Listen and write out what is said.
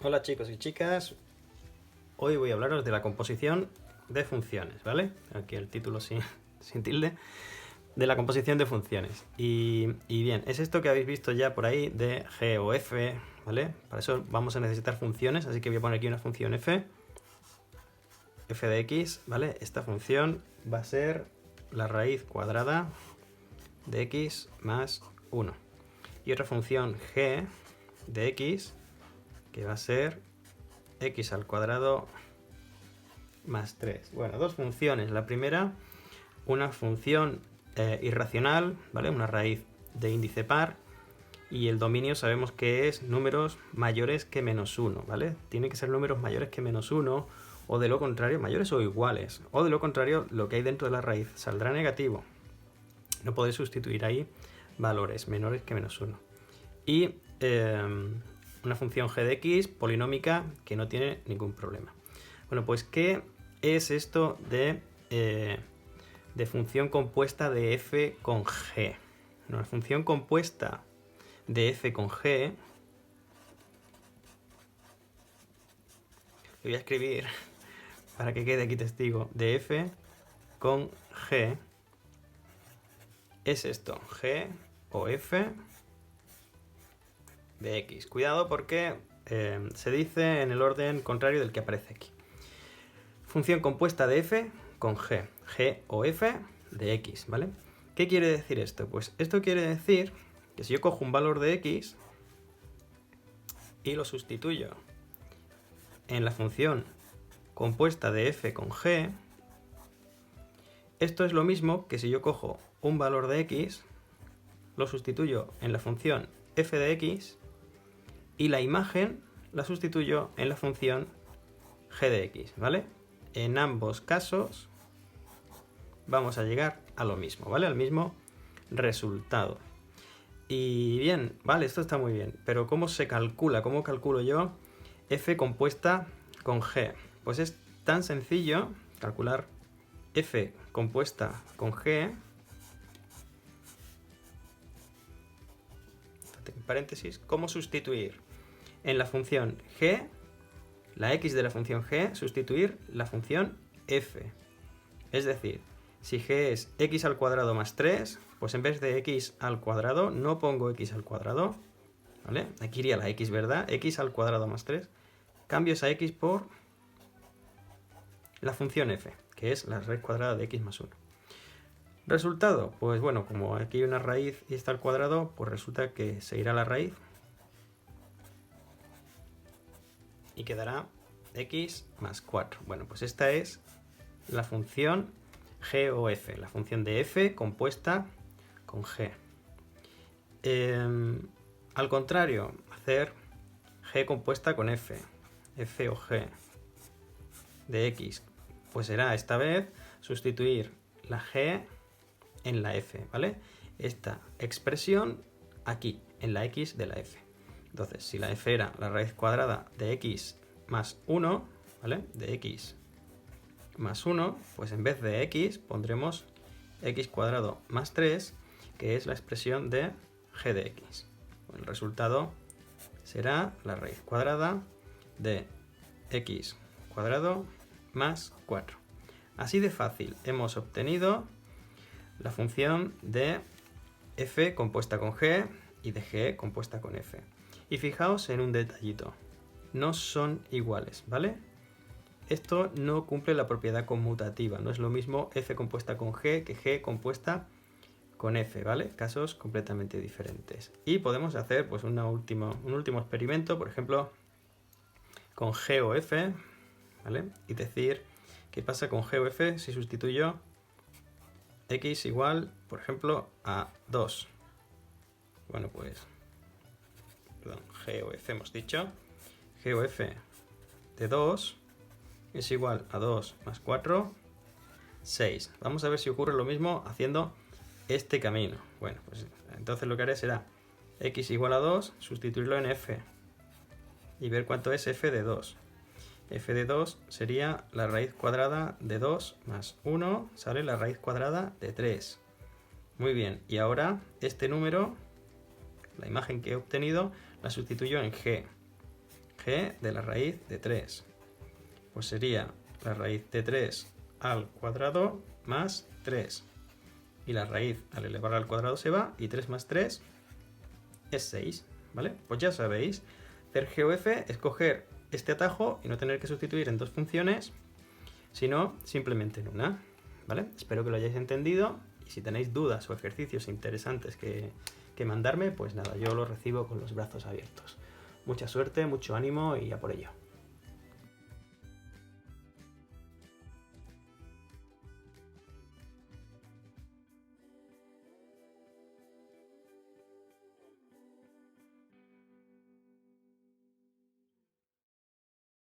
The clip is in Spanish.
Hola chicos y chicas, hoy voy a hablaros de la composición de funciones, ¿vale? Aquí el título sin tilde, de la composición de funciones. Y bien, es esto que habéis visto ya por ahí de g o f, ¿vale? Para eso vamos a necesitar funciones, así que voy a poner aquí una función f de x, ¿vale? Esta función va a ser la raíz cuadrada de x más 1. Y otra función g de x, que va a ser x al cuadrado más 3. Bueno, dos funciones. La primera, una función irracional, ¿vale? Una raíz de índice par. Y el dominio sabemos que es números mayores que menos 1, ¿vale? Tiene que ser números mayores que menos 1, o de lo contrario, mayores o iguales. O de lo contrario, lo que hay dentro de la raíz saldrá negativo. No podéis sustituir ahí valores menores que menos 1. Y una función g de x polinómica que no tiene ningún problema. Bueno, pues ¿qué es esto de función compuesta de f con g? Bueno, la función compuesta de f con g, lo voy a escribir para que quede aquí testigo, de f con g es esto, g o f de x. Cuidado porque se dice en el orden contrario del que aparece aquí. Función compuesta de f con g, g o f de x, ¿vale? ¿Qué quiere decir esto? Pues esto quiere decir que si yo cojo un valor de x y lo sustituyo en la función compuesta de f con g, esto es lo mismo que si yo cojo un valor de x, lo sustituyo en la función f de x y la imagen la sustituyo en la función g de x, ¿vale? En ambos casos vamos a llegar a lo mismo, ¿vale? Al mismo resultado. Y bien, vale, esto está muy bien, pero ¿cómo se calcula? ¿Cómo calculo yo f compuesta con g? Pues es tan sencillo calcular f compuesta con g, en paréntesis, ¿cómo sustituir en la función g, la x de la función g, sustituir la función f? Es decir, si g es x al cuadrado más 3, pues en vez de x al cuadrado no pongo x al cuadrado, ¿vale? Aquí iría la x, ¿verdad? X al cuadrado más 3. Cambio esa x por la función f, que es la raíz cuadrada de x más 1. Resultado, pues bueno, como aquí hay una raíz y está al cuadrado, pues resulta que se irá la raíz y quedará x más 4. Bueno, pues esta es la función g o f, la función de f compuesta con g. Al contrario, hacer g compuesta con f o g de x, pues será esta vez sustituir la g en la f, ¿vale? Esta expresión aquí, en la x de la f. Entonces, si la f era la raíz cuadrada de x más 1, ¿vale? De x más 1, pues en vez de x pondremos x cuadrado más 3, que es la expresión de g de x. El resultado será la raíz cuadrada de x cuadrado más 4. Así de fácil hemos obtenido la función de f compuesta con g y de g compuesta con f. Y fijaos en un detallito, no son iguales, ¿vale? Esto no cumple la propiedad conmutativa, no es lo mismo f compuesta con g que g compuesta con f, ¿vale? Casos completamente diferentes. Y podemos hacer pues un último experimento, por ejemplo, con g o f, ¿vale? Y decir qué pasa con g o f si sustituyo x igual, por ejemplo, a 2. Bueno, pues, perdón, g o f hemos dicho. G o f de 2 es igual a 2 más 4, 6. Vamos a ver si ocurre lo mismo haciendo este camino. Bueno, pues entonces lo que haré será x igual a 2, sustituirlo en f y ver cuánto es f de 2. f de 2 sería la raíz cuadrada de 2 más 1, sale la raíz cuadrada de 3. Muy bien, y ahora este número, la imagen que he obtenido, la sustituyo en g g de la raíz de 3. Pues sería la raíz de 3 al cuadrado más 3. Y la raíz al elevar al cuadrado se va, y 3 más 3 es 6, ¿vale? Pues ya sabéis, hacer GOF es coger este atajo y no tener que sustituir en dos funciones, sino simplemente en una, ¿vale? Espero que lo hayáis entendido, y si tenéis dudas o ejercicios interesantes que mandarme, pues nada, yo los recibo con los brazos abiertos. Mucha suerte, mucho ánimo y a por ello.